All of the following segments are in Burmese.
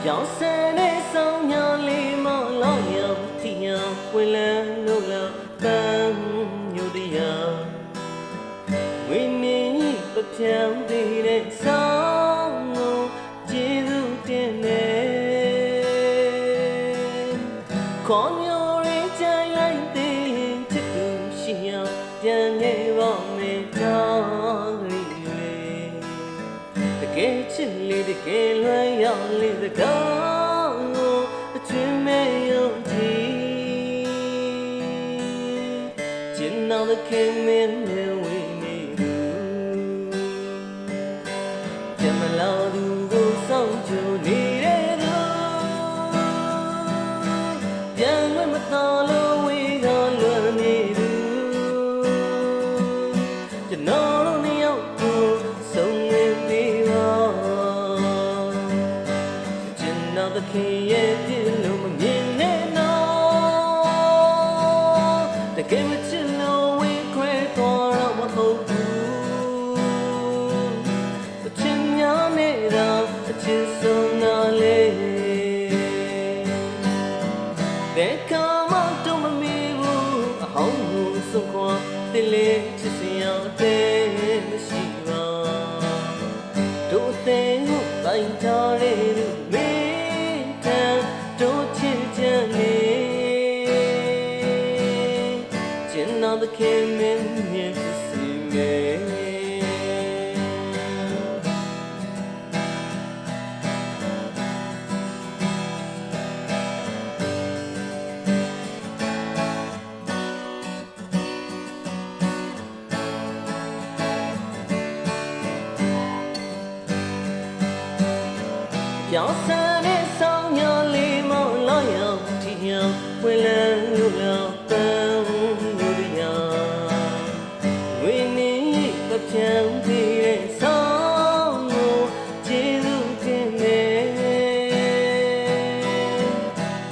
ပြောင်းစံတဲ့ဆောင်ညာလေးမောင်လောက်ရောက်တီးအောင်ဝင်လန်းလို့လောက်ပန်းညိုတရားဝိနည်းပပြန်းသေးတဲ့ဆောင်ကိုကျေးဇူးတင်နေခေါ်မျိုးရင်းကြိုင်လိုက်သေးချစ်သူရှိအောင်ပြန်ခဲ့ပါမယ်တောင်းလေးတကယ်ချစ်လေးတကယ်လွမ်းရောက်လေးစကားကိုအချွင်းမဲ့ယုံကြည်ကျင်နာတဲ့ခင်မင်းနဲ့ဝေးနေသူကြမလာသူကိုစောင့်ကြနေတဲ့သူပြန်မမတော်လို့ဝေးကလွမ်းနေသူကျွန်တော်တို့နှစ်ယောက်ကိုဆုံးနေပြီပါကျင်နာတဲ့ခင်ရဲ့ပြလို့မမြင်နဲ့နော်တကယ်မချစ်လို့ဝေးခွဲသွားတော့မဟုတ်ဘူးအချစ်များနေတာအချစ်ဆုံးနာလေးတဲ့ကမတော့မမီဘူးအဟောင်းကိုစုံခွာတိလေးချစ်စရာတဲ့မရှိပါတို့တဲ့ကိုပိုင်ထားတဲ့လူမင်းတန်တို့ချစ်ချင်နေကျင်နာတဲ့ခင်မင်းမြင်စီမေပြောင်းစံတဲ့ဆောင်ညာလေးမောင်လောက်ရောက်တီးအောင်ဝင်လန်းလို့လောက်ပန်းလို့ရဝိနည်းပပြန်းသေးတဲ့ဆောင်ကိုကျေးဇူးတင်နေ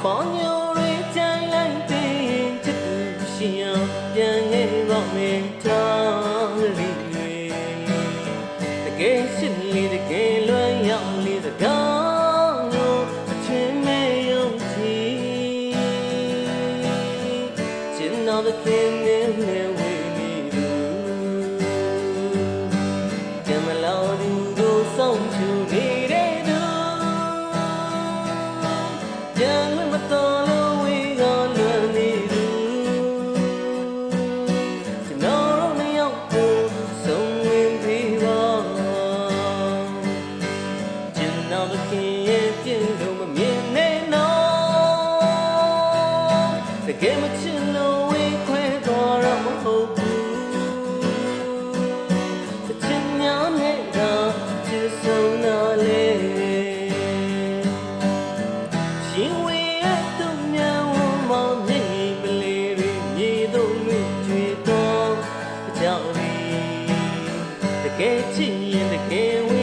ခေါ်မျိုးရင်းကြိုင်လိုက်သေးချစ်သူရှိအောင်ပြန်ခဲ့ပါမယ်တောင်းလေးတကယ်ရှိလေးတကယ်လွမ်းရောက်လေးစကားnow the king in there with me do Jam aloud you go song to need it do Jam with my tolo we gon' learn it do Tomorrow me out to song in viva Jam now the king in Jam do my mean no The game of chillo Get you in the game.